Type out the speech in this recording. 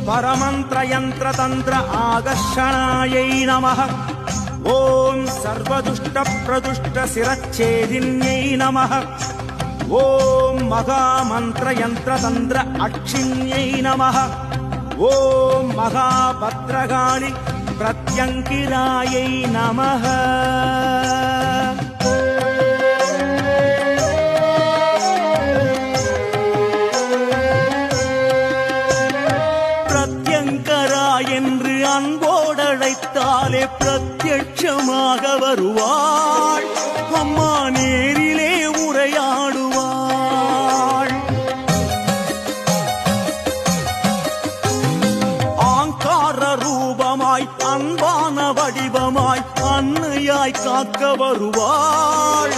परमन्त्रयन्त्रतन्त्र आकर्षणायै नमः। ॐ सर्वदुष्टप्रदुष्टशिरच्छेदिन्यै नमः। ॐ महामन्त्रयन्त्रतन्त्र अक्षिण्यै नमः। ॐ महाभद्रकाळि प्रत्यङ्किरायै नमः। பிரத்யங்கரா என்று அன்போடழைத்தாலே பிரத்யட்சமாக வருவாள் அம்மா, நேரிலே உரையாடுவாள். ஆங்கார ரூபமாய் அன்பான வடிவமாய் அன்னையாய் காக்க வருவாள்.